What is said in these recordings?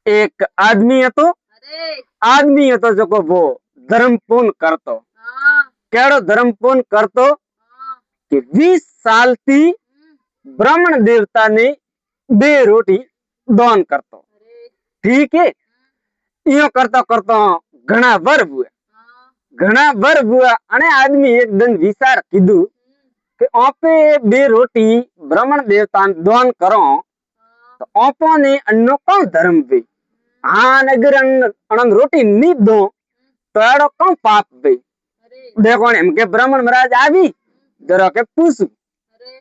एक आदमी હતો आदमी હતો जो को वो धर्म पूर्ण करतो केड़ो धर्म पूर्ण करतो कि 20 साल थी ब्राह्मण देवता ने 2 रोटी दान करतो ठीक है यो करता करता घना वर हुआ अने आदमी एक दिन विचार कीधु कि आपे 2 रोटी ब्राह्मण देवता ने दान करो तो आपो ने अन्नो कौन धर्म वे हाँ अगर अन रोटी नहीं दो तो एड़ो कौन पाप वे देखो ने के ब्राह्मण महाराज आवी जरा के पूछू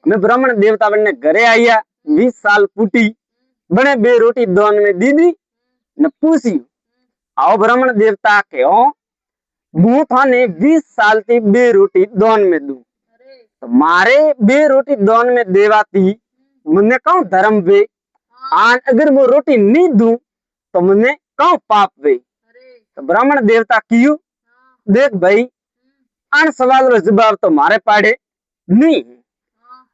मैं ब्राह्मण देवता बनने घरे आया 20 साल पूटी बने 2 रोटी दान में दीदी ने पूछी आओ ब्राह्मण देवता के हो हूँ थाने 20 साल थी 2 रोटी दान में दू तो मारे 2 रोटी दान में देवाती मने कौन धर्म वे आन अगर वो रोटी नहीं दू तो मने कौन पाप वे तो ब्राह्मण देवता क्यों देख भाई आन सवाल रो जवाब तो मारे पाड़े नहीं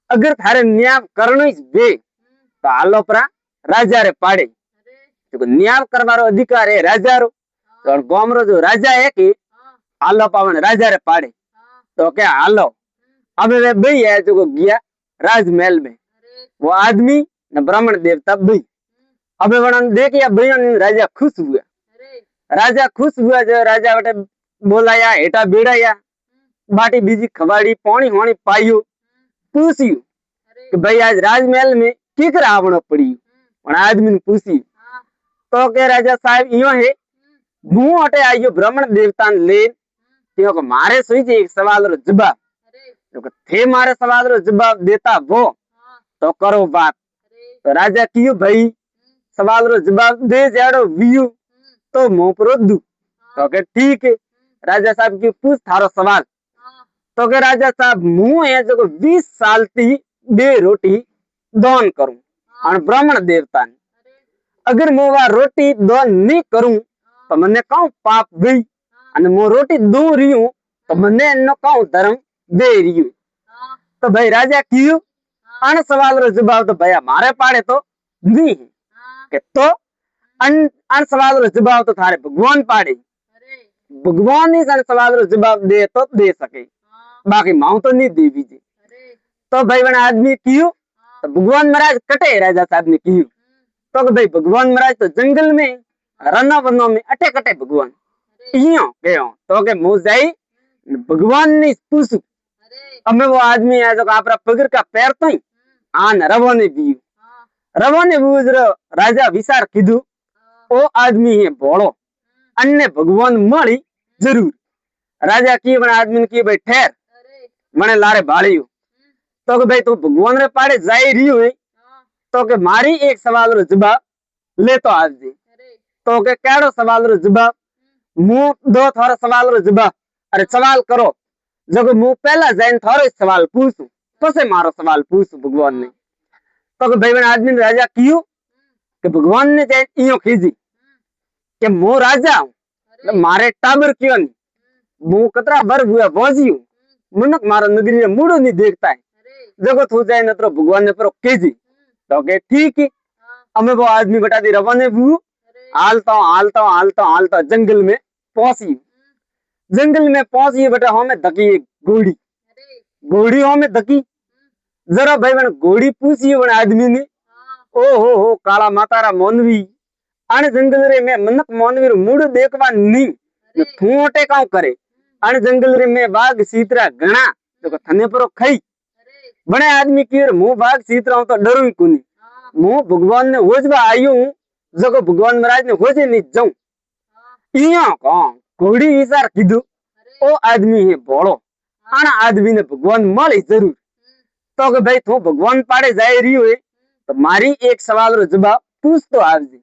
अगर थारे न्याय करनो ही वे तो हालो परा राजा रे पाड़े तो न्याय करवारो अधिकार है राजा रो तो गाम रो जो राजा है कि हालो पावन राजा रे पाड़े तो क्या हालो अब वे भाई है जो गया राजमहल में वो आदमी न ब्राह्मण देवता भाई अब वन देखिया भाई राजा खुश हुआ जो राजा बटे बोलाया हेटा बेड़ाया बाटी बीजी खबाड़ी पानी होनी पाइयो पूछियो कि भाई आज राजमहल में की कर आवणो पड़ी पण आदमी ने पूछी तो के राजा साहब इयो है हूँ अटे आयो ब्राह्मण देवता ने ले क्योंकि मारे सोई एक सवाल रो जवाब क्योंकि थे मारे सवाल रो जवाब देता वो तो करो बात तो राजा क्यों भाई सवाल रो जवाब दे जाड़ो वियू तो मुंह पर दू तो के ठीक है राजा साहब की पूछ थारो सवाल तो के राजा साहब मुंह है जो 20 साल थी 2 रोटी दान करूं और ब्राह्मण देवता ने अगर मु वा रोटी दान नहीं करूं तो मने कौन पाप गई अने मु रोटी दू रही हूं तो मने एनो कौन धर्म दे रही हूं तो भाई राजा क्यों अन सवाल रो जवाब तो भैया मारे पाड़े तो नहीं के तो अन सवाल रो जवाब तो थारे भगवान पाड़े भगवान ही सन सवाल रो जवाब दे तो दे सके बाकी माऊ तो नहीं देवी जी तो भाई बना आदमी क्यों तो भगवान महाराज कटे राजा साहब ने क्यों तो भाई भगवान महाराज तो जंगल में रना वनो में अटे कटे भगवान इयो कहो तो के मुंह जाई भगवान ने पूछू अमे वो आदमी है जो आपरा पगर का पैर तो ही आन रवो ने बुजरो राजा विचार कीधु ओ आदमी है बोलो अन्य भगवान मળી जरूर राजा की बना आदमी की भाई ठहर मने लारे भाड़ियो तो के भाई तू भगवान रे पाड़े जाई रही हुई तो के मारी एक सवाल रो जवाब ले तो आज जी तो के केड़ो सवाल रो जवाब मु दो थारो सवाल रो जवाब अरे सवाल करो जब मु पहला जाइन थारो सवाल पूछू पसे मारो सवाल पूछू भगवान ने तो के भाई बना आदमी ने राजा क्यों कि भगवान ने जाइन इयो खीजी कि मु राजा हूं मारे टाबर क्यों नहीं मु कतरा बर हुआ बोझी हूं मनक मारो नगरी मुड़ो नहीं देखता है जगत हो जाए न तो भगवान ने पर केजी तो के ठीक है हमें वो आदमी बता दी रवाने हूं हालता जंगल में पहुंची बेटा हमें धकी घोड़ी हमें धकी जरा भाई मैंने घोड़ी पूछी बने आदमी ने ओ हो काला मातारा मोनवी अन जंगल रे में मनक मोनवी रो मुड़ देखवा नहीं थूटे काउ करे अन जंगल रे में बाघ सीतरा घना तो थने पर खाई बने आदमी की मु बाघ सीतरा तो डरू ही कोनी मु भगवान ने होजवा आयो हूं जको भगवान महाराज ने होजे नहीं जाऊं इयो को घोड़ी विचार कीधु ओ आदमी है बोलो आना आदमी ने भगवान मળી जरूर तो के भाई तू भगवान पाड़े जाई रही हुई तो मारी एक सवाल रो जवाब पूछ तो आवजी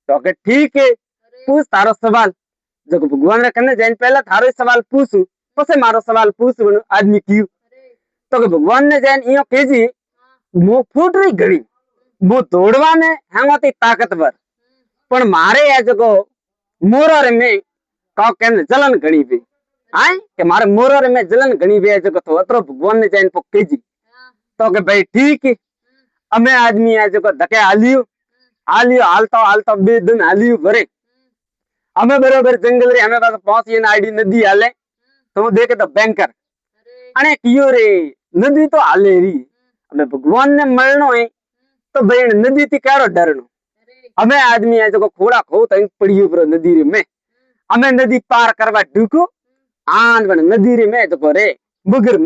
तो के ठीक है पूछ तारो सवाल जो भगवान रे कने जाइन पहला थारो सवाल पूछू पसे मारो सवाल पूछ आदमी क्यों तो के भगवान ने जाइन इयो केजी मु फूट रही घड़ी मु दौड़वा में हांगोती ताकतवर पण मारे है जो मोरो रे में का केन जलन घणी भी आए के मारे मोरो रे में जलन घणी भी है जो तो अतरो भगवान ने जाइन केजी तो के भाई ठीक है अमे आदमी है जो धके हालियो हालियो हालता हालता बे दिन हालियो भरे हमें बरोबर जंगल रे हमें पास पहुंची ना आड़ी नदी हाले तो देखे तो बैंकर अने कियो रे नदी तो हाले री हमें भगवान ने मरनो है तो भाई नदी थी क्यारो डरनो हमें आदमी है जो खोड़ा खो तई पड़ियो पर नदी रे में हमें नदी पार करवा ढुको आन बन नदी रे में जो रे मगर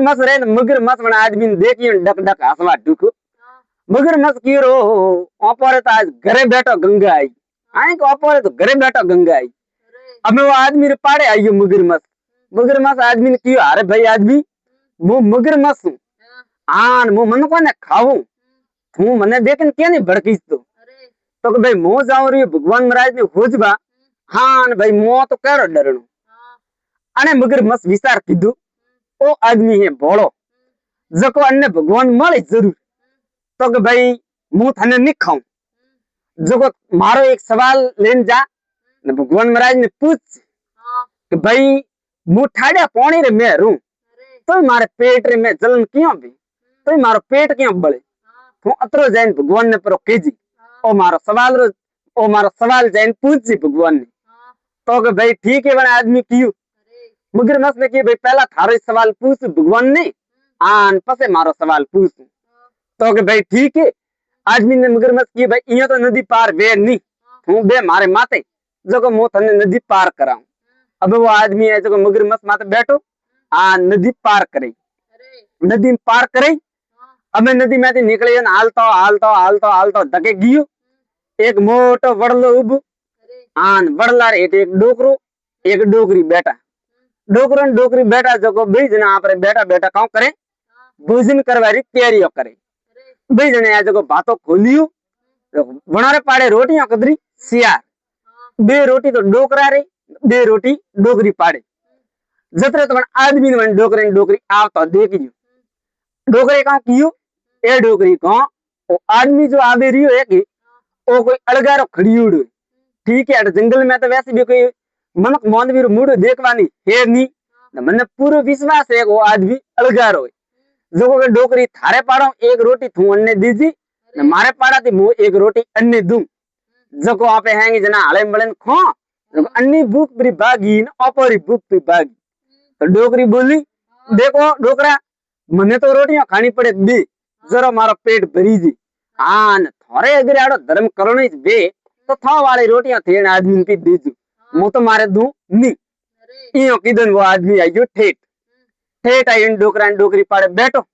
मस रे मगर मस बन आदमी ने देखियो डक डक हंसवा ढुको मगर मस की रो ओपरे तो आज घरे बैठो गंगा आई आई को ओपरे तो घरे बैठो गंगा आई हमें वो आदमी रे पाड़े आइयो मगर मस आदमी ने कियो अरे भाई आदमी वो मगर मस हूं आन मो मन को ने खाऊं तू मने देखन के नहीं भड़कीस तो कि भाई मो जाऊं रही भगवान महाराज ने खोजबा हाँ भाई मो तो केड़ो डरणो अने मगर मस विचार कीधु ओ आदमी है भोळो जको अन्ने भगवान मळे जरूर तो कि भाई मु थाने नहीं खाऊं जको मारो एक सवाल लेन जा ने भगवान महाराज ने पूछ कि भाई मु ठाड्या पानी रे में रू तो मारे पेट रे में जलन क्यों भी तो मारो पेट क्यों बळे तू अतरो जैन भगवान ने परो केजी ओ मारो सवाल जैन पूछ भगवान ने तो कि भाई ठीक है बना आदमी कियो मगरमच्छ ने की भाई पहला थारो सवाल पूछ भगवान ने आन पसे मारो सवाल पूछ तो कि भाई ठीक है आदमी ने मगरमच्छ की भाई इयो तो नदी पार वे नहीं हूं बे मारे माते जो मो थने नदी पार कराऊं अब वो आदमी है जो मगरमच्छ माते बैठो नदी पार करे नदी पार करे हमें नदी में निकले हालतो धके गियो एक मोटो वड़लो उब आन वड़ला रे एक डोकरो एक डोकरी बेटा डोकरो ने डोकरी बेटा जो बे जना आपरे बेटा बेटा काउ करे भोजन करवारी तैयारी करे बे जने आ जो भातो खोलियो वणारे पाड़े रोटियां कदरी सियार बे रोटी तो डोकरा रे बे रोटी डोकरी पाड़े जतरे तो आदमी ने डोकरी आवता देखियो डोकरे का कियो ए डोकरी का ओ आदमी जो आवे रियो है कि ओ कोई अलगारो खड़ियोड़ो ठीक है जंगल में तो वैसे भी कोई मनक मोंदवीर मुड़ देखवानी है नहीं मने पूरा विश्वास है वो आदमी अलगारो है जो के डोकरी थारे पाड़ो एक रोटी थू अन्ने दीजी ने मारे पाड़ा थी मु एक रोटी अन्ने दूं जको आपे हैंगी जना हले मलन खो अन्नी भूख बरी भागी न अपरी भूख भी भागी तो डोकरी बोली देखो डोकरा मने तो रोटियां खानी पड़े बे जरा मारो पेट भरी जी आन थोड़े अगर आड़ो धर्म करो नहीं बे तो था वाली रोटियां थे आदमी की दीजू मु तो मारे दूं नी इयो किदन वो आदमी आयो ठेठ आई डोकरा डोकरी पाड़े बैठो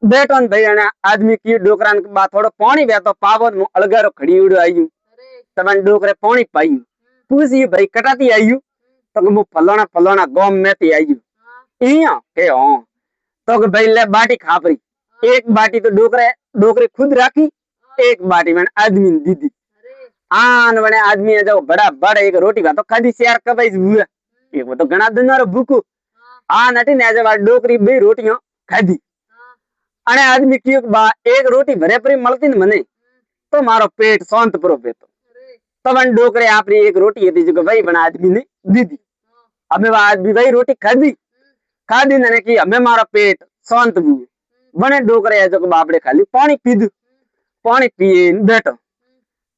न भाई आदमी की डोकरा के बाद थोड़ो पानी वे तो पावन मु अलगारो खड़ी उड़ आयु तबन डोकरे पानी पायु पूछी भाई कटाती आयु तो मु फलाना गांव में ती आयु इयो के हां तो कि भाई ले बाटी खापरी एक बाटी तो डोकरे खुद राखी एक बाटी में आदमी ने दीदी आन बने आदमी है जो बड़ा एक रोटी का तो खादी शेयर कबाई हुआ एक वो तो घना दिन रो भूखो नटी ने जब डोकरी बे रोटियां खादी अने आदमी की एक रोटी भरे परी मलती न मने तो मारो पेट शांत परो बेतो तबन डोकरे आपरी एक रोटी थी जो भाई बना आदमी ने दीदी हमें वो आदमी भाई रोटी खादी ने की हमें मारो पेट शांत हुए बने डोकरे है जो बापड़े खाली पानी पिए बैठो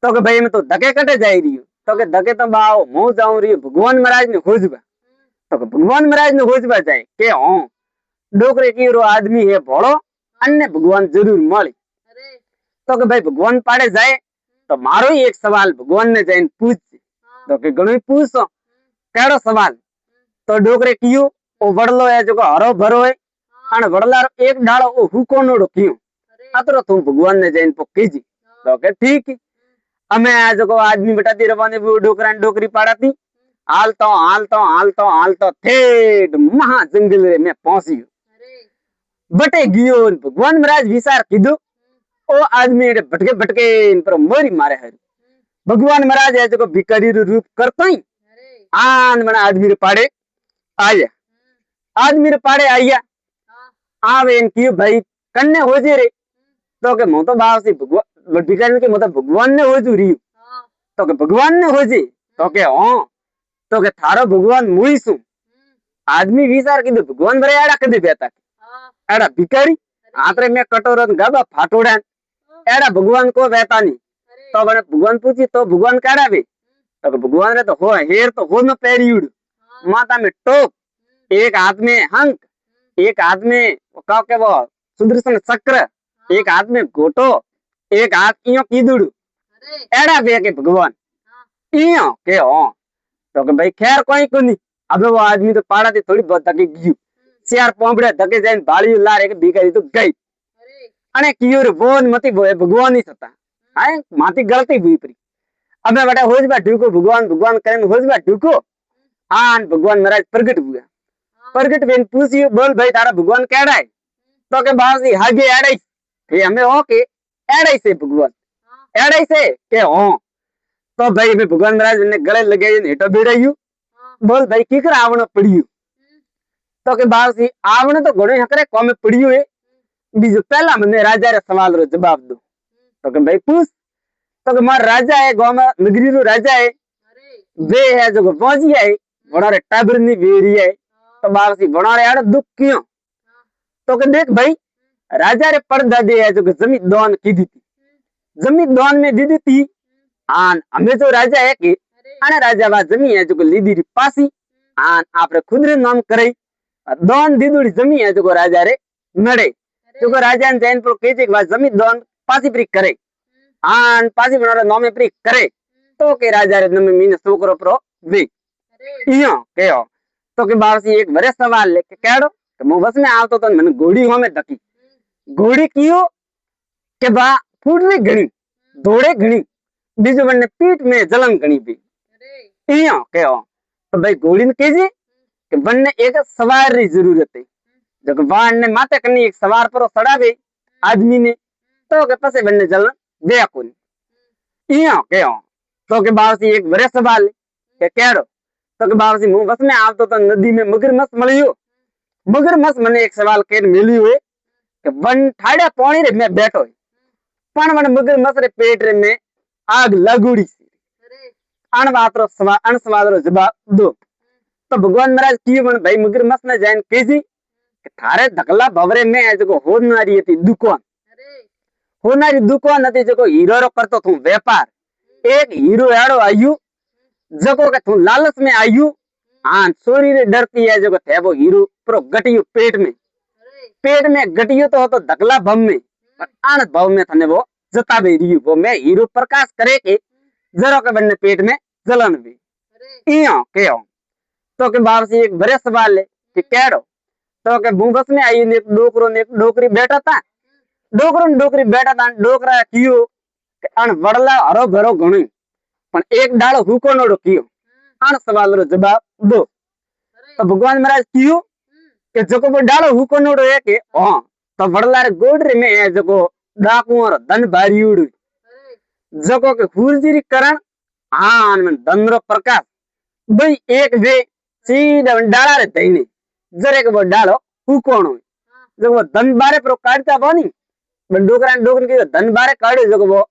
तो के भाई मैं तो धके कटे जाई रही तो के धके तो बाओ मु जाऊं रही भगवान महाराज ने खोजबा तो भगवान महाराज ने खोजबा जाए के हां डोकरे की रो आदमी है भोळो अन्य भगवान जरूर मळे तो के भाई भगवान पाड़े जाए तो मारो ही एक सवाल भगवान ने जाइन पूछ तो के घणो पूछो केड़ो सवाल तो डोकरे कियो ओ वड़लो है जो हरो भरो है अन वड़ला एक डालो ओ हुकोनोड़ो कियो अतरो तुम भगवान ने जाइन पोकेजी तो के ठीक हमें आज को आदमी बताती रवाने वो डोकरी पाड़ाती हालतो ठेठ महा जंगल रे में पहुंची बटे गियो भगवान महाराज विचार कीधो ओ आदमी भटके पर मोरी मारे है भगवान महाराज है जो भिखारी रूप करता ही आन बना आदमी रे पाड़े आया आवे इन की भाई कन्ने हो जे रे तो के मो तो बाव से भिखारी के मतलब भगवान ने हो जूरी तो के भगवान ने हो जी तो के हां तो के थारो भगवान मुई सु आदमी विचार की भगवान बरे आड़ा कदे बेता एड़ा भिखारी आतरे में कटोरन गाबा फाटोड़ा एड़ा भगवान को वहता नहीं। तो बने भगवान पूछी तो भगवान काड़ा भी तो भगवान ने तो हो हेर तो हो न पैरियुड़ माता में टोप एक हाथ में हंक एक हाथ में कहो के वो सुदर्शन चक्र एक हाथ में घोटो एक हाथ इयो कीदुड़ एड़ा भी के भगवान इयो के हो तो के भाई खैर कोई को नहीं। अबे वो आदमी तो पाड़ा थी थोड़ी बहुत धके गयो चार पोंपड़े धके जाइन भाड़ी लारे के भीखारी तो गई अने कियो रे बोन मती बोए भगवान ही सता हाय माती गलती हुई परी। अबे बेटा होज बा ढुको भगवान भगवान करे होज बा ढुको आन भगवान महाराज प्रगट हुआ प्रगट बेन पूछियो बोल भाई तारा भगवान केड़ा है तो के बासी हागे एड़ाई ये हमें हो के एड़ाई से भगवान एड़ाई से के हो तो भाई में भगवान महाराज ने गले लगे हेटो बेड़ायू बोल भाई की कर आवण पड़ियो तो के बासी आवण तो घणो हकरे कोमे पड़ियो है बीजो पहला मने राजा रे सवाल रो जवाब दो तो के भाई पूछ तो के मार राजा है गांव में नगरी रो राजा है वे है जो पहुंचिया है बड़ा रे टाबर नी वेरी है तो बासी बड़ा रे आड़ दुख क्यों तो के देख भाई राजा रे परदादे है जो जमीन दान की दी थी जमीन दान में दी दी थी आन हमें जो राजा है कि आने राजा वा जमी है जो लीदी री पासी आन आपरे खुद रे नाम करे दान दीदुड़ी जमी है जो राजा रे नड़े जो राजा ने जैन पर केजे के बाद जमी दान पासी प्री करे आन पासी बना नामे प्री करे तो के राजा रे नमे मीने सोकरो प्रो वे इयो के हो तो के बासी एक बड़े सवाल लेके केड़ो तो मु बस में आवतो तो મને ઘોડી હોમે ધકી ઘોડી कियो के बा फूटरी घणी दौड़े घणी बीजो बन्ने पीठ में जलन घणी भी इयो के हो तो भाई घोड़ी ने केजे के बन्ने एक सवार री जरूरत है जब बाण ने माथे कनी एक सवार पर चढ़ावे आदमी ने तो के पसे बन्ने जलन दे कोनी इयो के हो तो के बासी एक बड़े सवाल के केड़ो तो के बासी मु बस में आवतो तो नदी में मगरमच्छ मळियो मगरमच्छ मने एक सवाल के मिलियो है कि वन ठाड़े पानी रे में बैठो पण वन मगरमच्छ रे पेट रे में आग लगुड़ी अन बात रो सवाल अन सवाल रो जवाब दो तो भगवान महाराज की मन भाई मगरमच्छ ने जान केजी कि थारे धकला भवरे में है जो होनारी थी दुकान होनारी दुकान नती जो हीरो रो करतो थू व्यापार एक हीरो एड़ो आयु जको के थू लालच में आयु हाँ चोरी रे डरती है जो थे वो हीरो प्रो गटियो पेट में गटियो तो धकला भव में आन भव में थने वो जता भी रियो वो मैं हीरो प्रकाश करे के जरो के बन्ने पेट में जलन भी इयो के हो तो के बाप से एक बड़े सवाल है कि केड़ो तो के भूबस में आई ने डोकरो ने डोकरी बैठा था डोकरी बैठा था डोकरा कियो के अन वड़ला हरो भरो घणी पण एक डालो हुको नोडो कियो अन सवाल रो जवाब दो तो भगवान महाराज कियो के जको वो डालो हुको नोडो है के हां तो वड़ला रे गोडरे में है जको डाकू और धन भारीउड जको के हुरजीरी करण आन में धन रो प्रकाश भाई एक वे सीधा डाला रे तईने जरे के वो डालो हुकोणो जको वो धन बारे प्रो काटता बनी डोकरा डोकरी के धन बारे काढे जको वो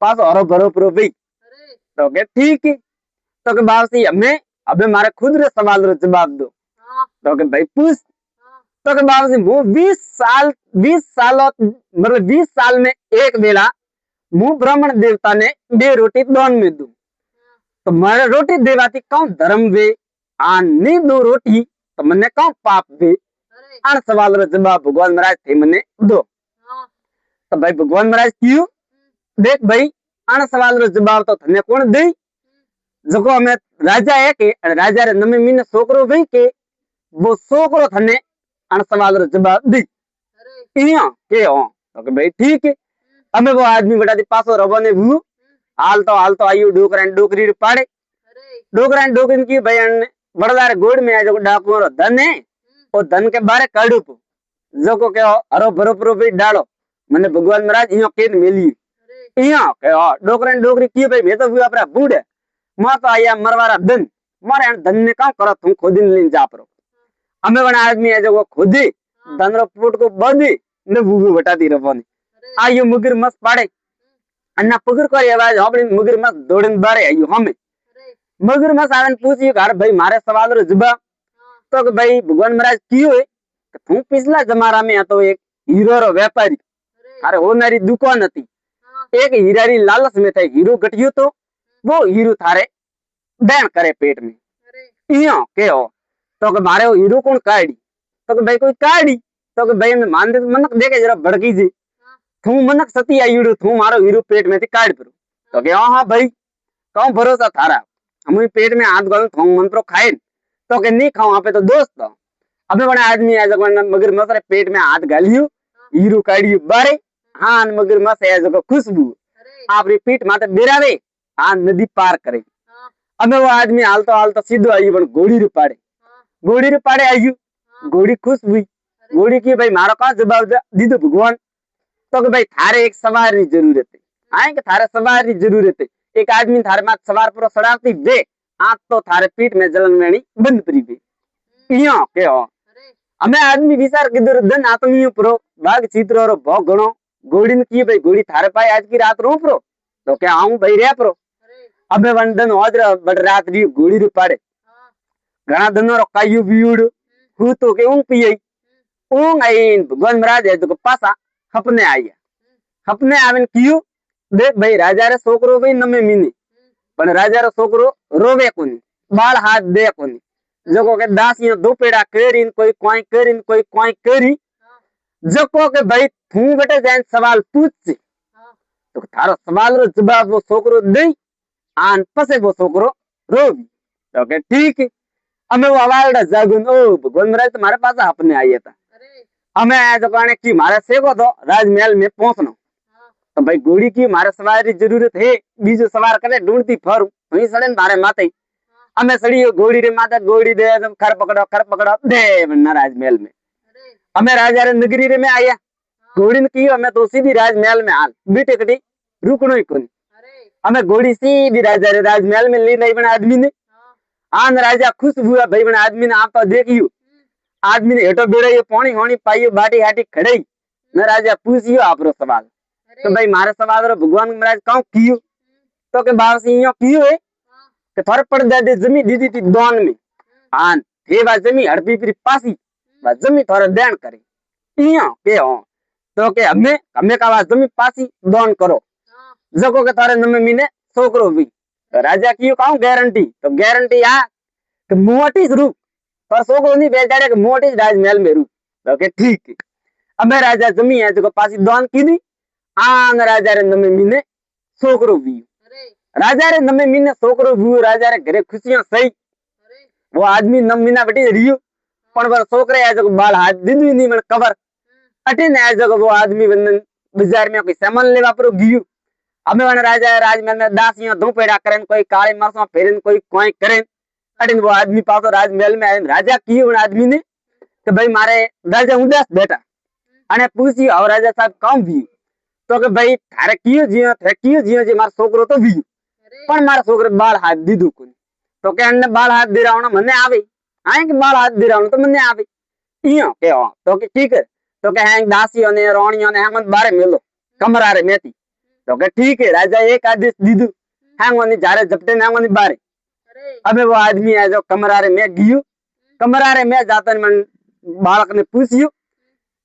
पासो हरो भरो प्रो भी तो के ठीक है तो के बासी हमें अबे मारे खुद रे सवाल रो जवाब दो तो के भाई पूछ तो के बासी मु 20 साल मतलब 20 साल में एक बेला मु ब्राह्मण देवता ने दे रोटी दान में दूं तो मारे रोटी देवाती कौन धर्म वे आन नी दो रोटी तो मने कौन पाप वे आन सवाल रो जवाब भगवान महाराज थे मने दो तो भाई भगवान महाराज क्यों देख भाई आन सवाल रो जवाब तो थने कौन दे जको हमें राजा है के राजा रे नमे मीने सोकरो भई के वो सोकरो थने आन सवाल रो जवाब दे इया के हो तो भाई ठीक है हमें वो आदमी बेटा दी पासो रबने भू हाल तो आयु डोकरी रे पाड़े डोकरी की भाई बड़दार गोड़ में है जो डाकू रो धन है वो धन के बारे काढू पो जको के हरो भरो प्रो भी डालो मने भगवान महाराज इयो केन मिली इयो के डोकरी की भाई मैं तो हुआ अपना बूढ़ है मां तो आया मरवारा धन मारे धन ने का करो तुम खुद ही लेन जा परो हमें बना आदमी है जो वो खुद ही धन रो फूट को बंदी ने बूबू बटाती रफोनी आयु मगर मस्त पाड़े अन्ना पकड़ कर आवाज होबड़ी मगर मस्त दौड़न बारे आयु हमें मगर मस्त आवन पूछियो घर भाई मारे सवाल रो जवाब तो भाई भगवान महाराज की होए तू पिछला जमाना में तो एक हीरो रो व्यापारी अरे होनारी दुकान थी एक हीरा री लालच में थे हीरो घटियो तो वो हीरो थारे बैन करे पेट में इयो के हो तो के मारे वो हीरो कौन काड़ी तो के भाई कोई काड़ी तो के भाई में मान दे मनक देखे जरा भड़की जी तू मनक सती आईड़ो तू मारो हीरो पेट में थी काट परो तो के हां भाई कौन भरोसा थारा हम पेट में हाथ गालू थू मंत्रो खाए तो के नहीं खाऊं पे तो दोस्त हो अबे बड़ा आदमी है जब मगर मसरे पेट में हाथ गालियो हीरो काड़ियो बारे हाँ मगर मस है जगह खुशबू आपरी पीठ माथे बेरावे हाँ नदी पार करे अबे वो आदमी हालतो हालतो सीधो आई बन घोड़ी रे पाड़े आयु घोड़ी खुश हुई घोड़ी की भाई मारो का जवाब दीदो भगवान तो कि भाई थारे एक सवार की जरूरत है आए कि थारे सवार की जरूरत है एक आदमी थारे माथ सवार पर सड़ाती वे आप तो थारे पीठ में जलन वेणी बंद परी वे इयो के हो हमें आदमी विचार किधर धन आत्मियों प्रो बाघ चित्र रो भोग गणो घोड़ी ने की भाई घोड़ी थारे पाए आज की रात रो प्रो तो क्या आऊं भाई रे प्रो अबे वंदन होज बड़ रात री घोड़ी रे पाड़े घना दनो रो कायु बीउड हु तो के ऊंग पियई ऊंग आई भगवान महाराज है तो पासा हपने आया हपने आवन कियो देख भाई राजा रे छोकरो भाई नमे मीने पण राजा रो छोकरो रोवे कोनी बाल हाथ दे कोनी जको के दासियों दो पेड़ा करीन कोई कोई करी जको के भाई थू बेटे जान सवाल पूछ तो थारो सवाल रो जवाब वो छोकरो दे आन पसे वो छोकरो रोवी तो के ठीक है हमें वो आवाज जागुन ओ भगवान महाराज तुम्हारे पास अपने आए था हमें जो कहने की मारे सेको तो राजमहल में पहुंचना तो भाई घोड़ी की मारे सवार की जरूरत है बीजो सवार करे ढूंढती फरू वही सड़े मारे माते हमें सड़ी घोड़ी रे माता घोड़ी दे खर पकड़ो दे राजमहल में हमें राजा रे नगरी रे में आया घोड़ी ने की हमें तो सीधी राजमहल में हाल बीटे कटी रुकनो ही कोनी हमें घोड़ी सीधी राजा रे राजमहल में ले नहीं बना आदमी ने आन राजा खुश हुआ भाई बना आदमी ने आप देखियो आदमी ने हेटो बेड़ो पानी होनी पाइयो बाटी हाटी खड़े न राजा पूछियो आपरो सवाल तो भाई मारे सवाल रो भगवान महाराज कहूं कियो तो के बाप से यो कियो है कि थोड़े पड़ जाए जमी दीदी थी दोन में आन थे बा जमी हड़पी फिर पासी बा जमी थोड़ा देन करे इयो के हो तो के हमें का जमी पासी दोन करो जको के थारे नमे मीने छोकरो भी तो राजा कियो कहूं गारंटी तो गारंटी आ कि मोटी रूप पर छोकरो नहीं बेचारे के मोटी राजमहल में रूप तो के ठीक है हमें राजा जमी है जो पासी दोन की दी आन राजा रे नमे मीने छोकरो भी राजा रे नमे मीने छोकरो भी राजा रे घरे खुशियां सही वो आदमी नम मीना बेटी रियो पण वर छोकरे है जो बाल हाथ दीदी नहीं मन कवर अटे ने जो वो आदमी बंदन बाजार में कोई सामान लेवा पर गियो हमें वन राजा राजमहल में दासियां दो पेड़ा करें कोई काले मरसा फेरन कोई करें अटे वो आदमी पासो राजमहल में आए राजा की उन आदमी ने कि भाई मारे राजा उदास बेटा अने पूछी और राजा साहब काम भी तो कि भाई थारे कियो जियो जे मार छोकरो तो भी पण मार छोकरे बाल हाथ दीदू कोनी तो के अन्ने बाल हाथ दिरावणो मने आवे आए कि बाल हाथ दिरावणो तो मने आवे इयो के हो तो के ठीक है तो के हैं दासियों ने रोणियों ने हम बारे मिलो कमरा रे मेती तो के ठीक है राजा एक आदेश दीदू हैंगोनी जारे जपटे हैंगोनी बारे अबे वो आदमी है जो कमरा रे में गियो कमरा रे में जातन मन बालक ने पूछियो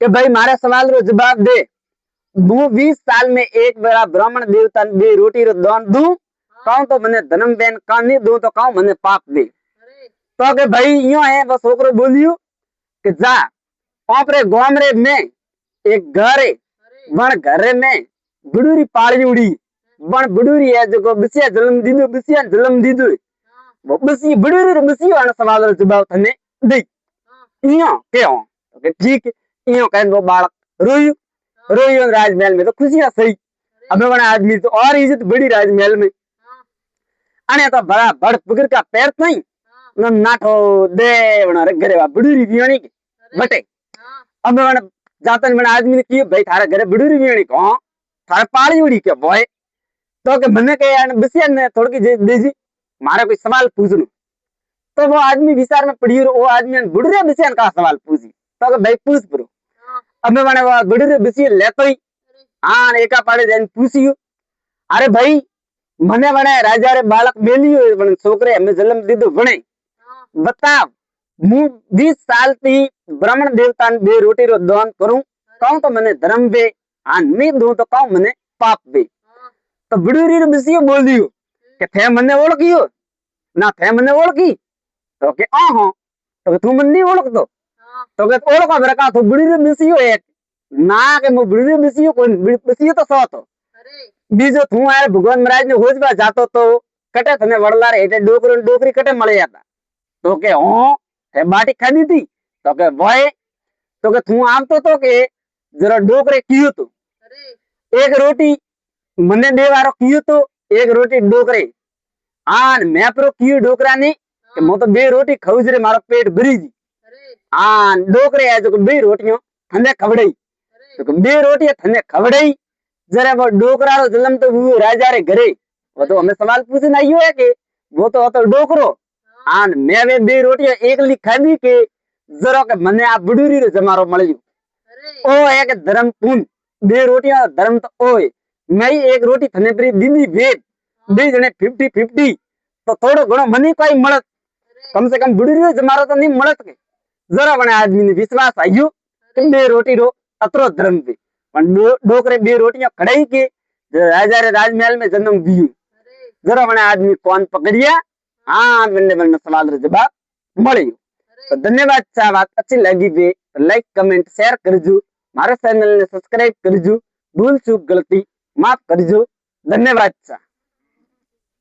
कि भाई मारे सवाल रो जवाब दे वो 20 साल में एक बेड़ा ब्राह्मण देवता बे रोटी रो दान दूं कहूं तो मने धर्म बेन का नहीं दूं तो कहूं मने पाप दे तो के भाई यो है वो छोकरो बोलियो कि जा आपरे गोमरे में एक घर है बण घरे में बुडूरी पाली उड़ी बण बुडूरी है जो बिसिया जन्म दीदो वो बिसी बुडूरी रे बिसी वाला सवाल रो जवाब थने दे इयो के हो तो ठीक इयो कहन वो बालक रोयो राजमहल में तो खुशियां सही अब बड़ा आदमी तो और इज्जत बड़ी राजमहल में अने तो बड़ा बड़ पुगर का पैर नहीं न नाठो देवना रे घरे बुडूरी बियाणी के बटे अब बड़ा जातन बड़ा आदमी ने की भाई थारे घरे बुडूरी बियाणी को थारे पाली उड़ी के बोए तो के मने के यार बिसिया ने थोड़ी देजी मारे कोई सवाल पूछनो तो वो आदमी विचार में पड़ी वो आदमी बुडूरे बिसिया का सवाल पूछी तो के भाई पूछ परो अब मैंने वो बुडूरे बिसिया लेतो ही हाँ एका पाड़े जान पूछियो अरे भाई मने बने राजा रे बालक मेलियो बने छोकरे हमें जन्म दीदो बने बता मु 20 साल थी ब्राह्मण देवता ने बे रोटी रो दान करूं कहूं तो मने धर्म बे हाँ नहीं दूं तो कहूं मने पाप बे तो बुढ़ी बिसियो बोलियो के थे मने ओळखियो ना थे मने ओळखी तो के हाँ तो तू मन नहीं ओळखतो तो के ओळखो बरका तो बुढ़ी बिसियो एक ना के मो बुढ़ी बिसियो कोई बिसियो तो सो तो बीजो तू यार भगवान महाराज ने होजबा जातो तो कटे थने वडला रे एटे डोकरी कटे मळे जाता तो के हाँ हे बाटी खादी थी तो के भाई तो के तू आवतो तो के जरा डोकरे कियो तो एक रोटी मने देवारो कियो तो एक रोटी डोकरे आन मैं प्रो कियो डोकरा ने के मो तो बे रोटी खाऊ जरे मारो पेट भरी जी आन डोकरे है जो बे रोटियों थने खवड़ई तो बे रोटी थने खवड़ई जरा वो डोकरा रो जन्म तो वो राजा रे घरे वो तो हमें सवाल पूछने आयो है कि वो तो डोकरो आन मैं वे बे रोटियां एक ली खादी के जरा के मने आ बुडूरी रे जमारो मळ्यो ओ एक धर्म पून बे रोटियां धर्म तो ओए मैं एक रोटी थने परी दीदी वेद बे जने 50-50 तो थोड़ो घणो मनी कोई मळत कम से कम बुडूरी रे जमारो तो नहीं मळत के जरा बने आदमी ने विश्वास आयो कि बे रोटी रो अतरो धर्म पे पण डोकरे बे रोटियां खड़ाई के राजा रे राजमहल में जन्म दियो जरा बने आदमी कौन पकड़िया हाँ मैंने सवाल रो जवाब मळ्यो तो धन्यवाद चा बात अच्छी लगी बे लाइक कमेंट शेयर करजो मारे चैनल ने सब्सक्राइब करजो भूल चूक गलती माफ करजो धन्यवाद चा।